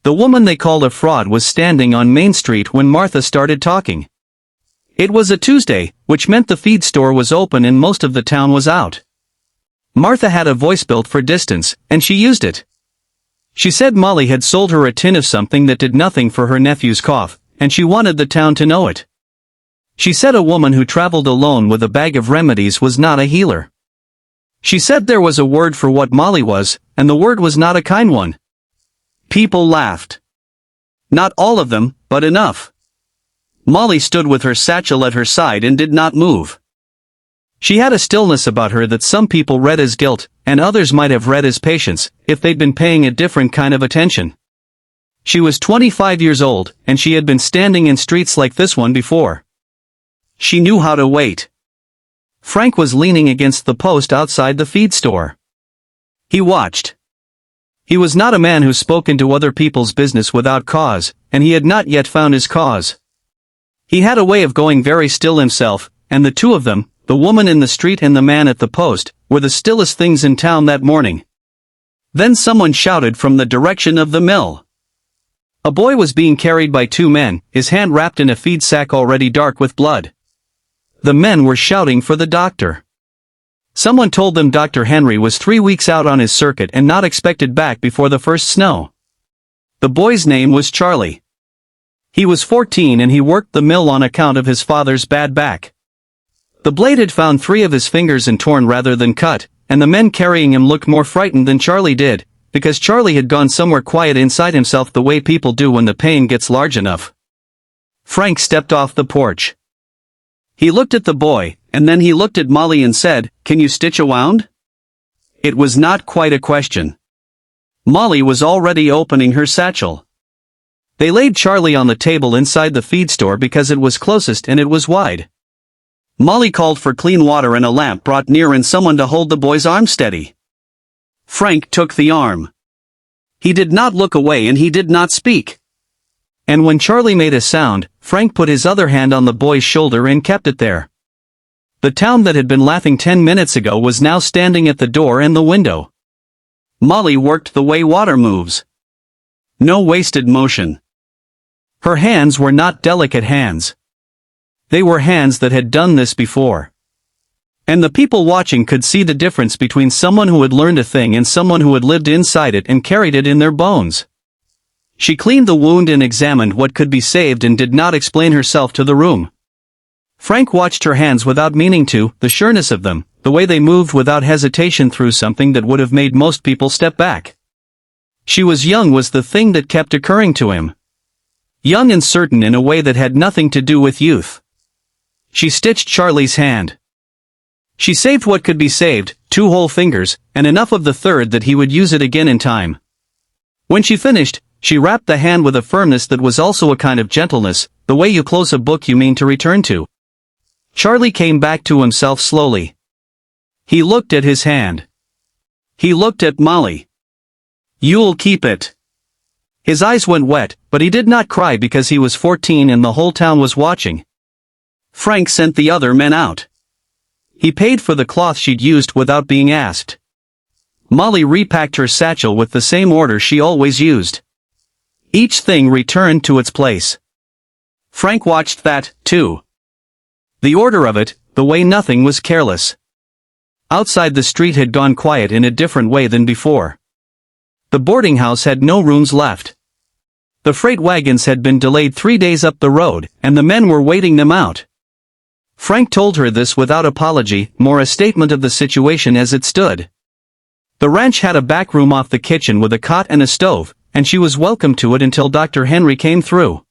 The woman they called a fraud was standing on Main Street when Martha started talking. It was a Tuesday, which meant the feed store was open and most of the town was out. Martha had a voice built for distance, and she used it. She said Molly had sold her a tin of something that did nothing for her nephew's cough, and she wanted the town to know it. She said a woman who traveled alone with a bag of remedies was not a healer. She said there was a word for what Molly was, and the word was not a kind one. People laughed. Not all of them, but enough. Molly stood with her satchel at her side and did not move. She had a stillness about her that some people read as guilt, and others might have read as patience, if they'd been paying a different kind of attention. She was 25 years old, and she had been standing in streets like this one before. She knew how to wait. Frank was leaning against the post outside the feed store. He watched. He was not a man who spoke into other people's business without cause, and he had not yet found his cause. He had a way of going very still himself, and the two of them, the woman in the street and the man at the post, were the stillest things in town that morning. Then someone shouted from the direction of the mill. A boy was being carried by two men, his hand wrapped in a feed sack already dark with blood. The men were shouting for the doctor. Someone told them Dr. Henry was 3 weeks out on his circuit and not expected back before the first snow. The boy's name was Charlie. He was 14 and he worked the mill on account of his father's bad back. The blade had found 3 of his fingers and torn rather than cut, and the men carrying him looked more frightened than Charlie did, because Charlie had gone somewhere quiet inside himself the way people do when the pain gets large enough. Frank stepped off the porch. He looked at the boy, and then he looked at Molly and said, "Can you stitch a wound?" It was not quite a question. Molly was already opening her satchel. They laid Charlie on the table inside the feed store because it was closest and it was wide. Molly called for clean water and a lamp brought near and someone to hold the boy's arm steady. Frank took the arm. He did not look away and he did not speak. And when Charlie made a sound, Frank put his other hand on the boy's shoulder and kept it there. The town that had been laughing 10 minutes ago was now standing at the door and the window. Molly worked the way water moves. No wasted motion. Her hands were not delicate hands. They were hands that had done this before. And the people watching could see the difference between someone who had learned a thing and someone who had lived inside it and carried it in their bones. She cleaned the wound and examined what could be saved and did not explain herself to the room. Frank watched her hands without meaning to, the sureness of them, the way they moved without hesitation through something that would have made most people step back. She was young was the thing that kept occurring to him. Young and certain in a way that had nothing to do with youth. She stitched Charlie's hand. She saved what could be saved, 2 whole fingers, and enough of the third that he would use it again in time. When she finished, she wrapped the hand with a firmness that was also a kind of gentleness, the way you close a book you mean to return to. Charlie came back to himself slowly. He looked at his hand. He looked at Molly. "You'll keep it." His eyes went wet, but he did not cry because he was 14 and the whole town was watching. Frank sent the other men out. He paid for the cloth she'd used without being asked. Molly repacked her satchel with the same order she always used. Each thing returned to its place. Frank watched that, too. The order of it, the way nothing was careless. Outside the street had gone quiet in a different way than before. The boarding house had no rooms left. The freight wagons had been delayed 3 days up the road, and the men were waiting them out. Frank told her this without apology, more a statement of the situation as it stood. The ranch had a back room off the kitchen with a cot and a stove, and she was welcome to it until Dr. Henry came through.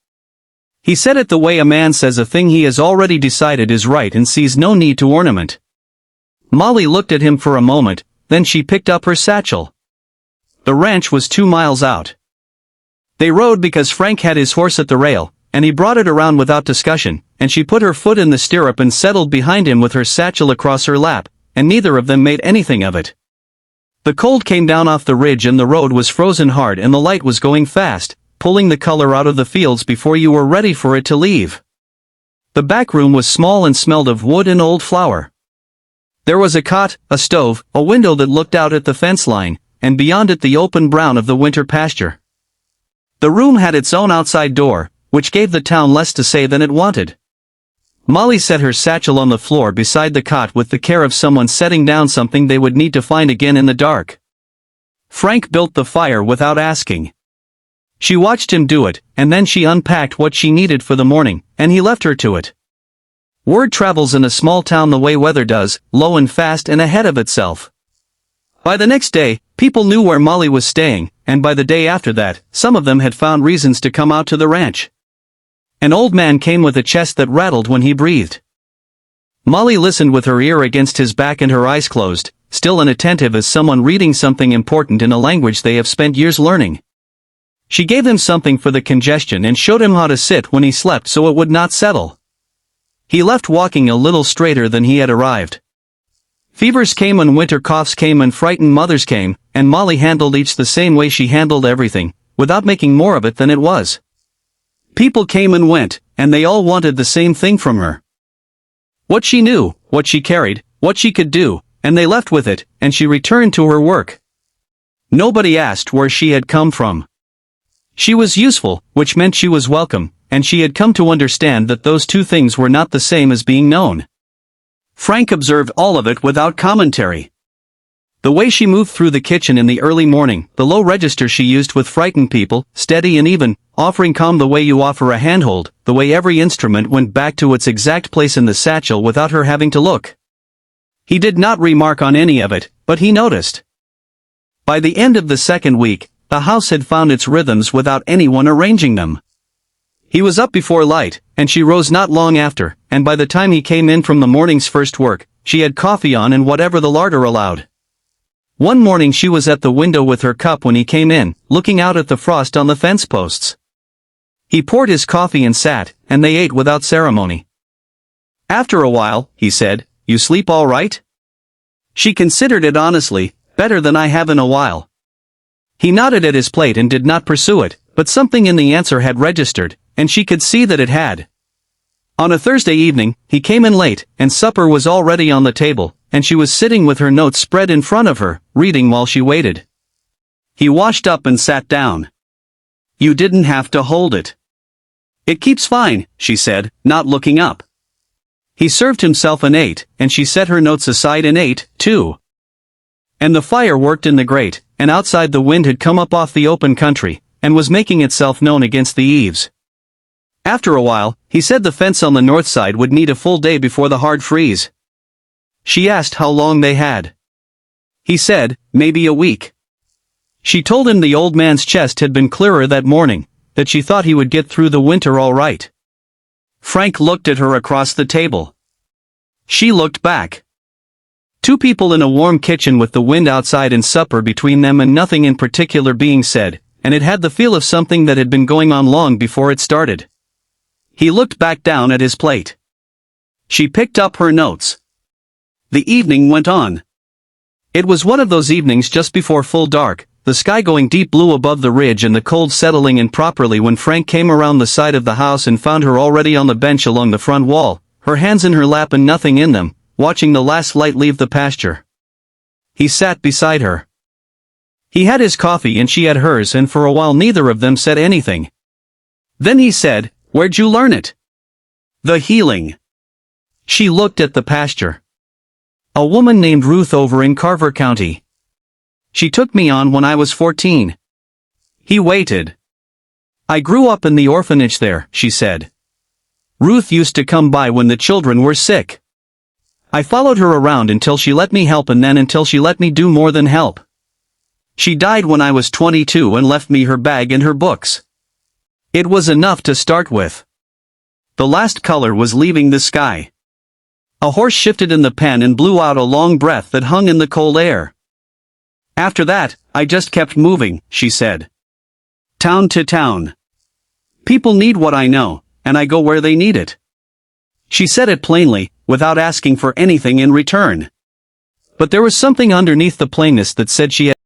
He said it the way a man says a thing he has already decided is right and sees no need to ornament. Molly looked at him for a moment, then she picked up her satchel. The ranch was 2 miles out. They rode because Frank had his horse at the rail, and he brought it around without discussion, and she put her foot in the stirrup and settled behind him with her satchel across her lap, and neither of them made anything of it. The cold came down off the ridge and the road was frozen hard and the light was going fast, pulling the color out of the fields before you were ready for it to leave. The back room was small and smelled of wood and old flour. There was a cot, a stove, a window that looked out at the fence line, and beyond it the open brown of the winter pasture. The room had its own outside door, which gave the town less to say than it wanted. Molly set her satchel on the floor beside the cot with the care of someone setting down something they would need to find again in the dark. Frank built the fire without asking. She watched him do it, and then she unpacked what she needed for the morning, and he left her to it. Word travels in a small town the way weather does, low and fast and ahead of itself. By the next day, people knew where Molly was staying, and by the day after that, some of them had found reasons to come out to the ranch. An old man came with a chest that rattled when he breathed. Molly listened with her ear against his back and her eyes closed, still and attentive as someone reading something important in a language they have spent years learning. She gave him something for the congestion and showed him how to sit when he slept so it would not settle. He left walking a little straighter than he had arrived. Fevers came and winter coughs came and frightened mothers came, and Molly handled each the same way she handled everything, without making more of it than it was. People came and went, and they all wanted the same thing from her. What she knew, what she carried, what she could do, and they left with it, and she returned to her work. Nobody asked where she had come from. She was useful, which meant she was welcome, and she had come to understand that those two things were not the same as being known. Frank observed all of it without commentary. The way she moved through the kitchen in the early morning, the low register she used with frightened people, steady and even, offering calm the way you offer a handhold, the way every instrument went back to its exact place in the satchel without her having to look. He did not remark on any of it, but he noticed. By the end of the second week, the house had found its rhythms without anyone arranging them. He was up before light, and she rose not long after, and by the time he came in from the morning's first work, she had coffee on and whatever the larder allowed. One morning she was at the window with her cup when he came in, looking out at the frost on the fence posts. He poured his coffee and sat, and they ate without ceremony. After a while, he said, "You sleep all right?" She considered it honestly, "Better than I have in a while." He nodded at his plate and did not pursue it, but something in the answer had registered, and she could see that it had. On a Thursday evening, he came in late, and supper was already on the table, and she was sitting with her notes spread in front of her, reading while she waited. He washed up and sat down. "You didn't have to hold it." "It keeps fine," she said, not looking up. He served himself and ate, and she set her notes aside and ate, too. And the fire worked in the grate, and outside the wind had come up off the open country, and was making itself known against the eaves. After a while, he said the fence on the north side would need a full day before the hard freeze. She asked how long they had. He said, maybe a week. She told him the old man's chest had been clearer that morning, that she thought he would get through the winter all right. Frank looked at her across the table. She looked back. Two people in a warm kitchen with the wind outside and supper between them and nothing in particular being said, and it had the feel of something that had been going on long before it started. He looked back down at his plate. She picked up her notes. The evening went on. It was one of those evenings just before full dark, the sky going deep blue above the ridge and the cold settling in properly when Frank came around the side of the house and found her already on the bench along the front wall, her hands in her lap and nothing in them, watching the last light leave the pasture. He sat beside her. He had his coffee and she had hers, and for a while neither of them said anything. Then he said, "Where'd you learn it?" "The healing." She looked at the pasture. "A woman named Ruth over in Carver County. She took me on when I was 14. He waited. "I grew up in the orphanage there," she said. "Ruth used to come by when the children were sick. I followed her around until she let me help and then until she let me do more than help. She died when I was 22 and left me her bag and her books. It was enough to start with. The last color was leaving the sky. A horse shifted in the pen and blew out a long breath that hung in the cold air. After that, I just kept moving," she said. "Town to town. People need what I know, and I go where they need it." She said it plainly, without asking for anything in return. But there was something underneath the plainness that said she had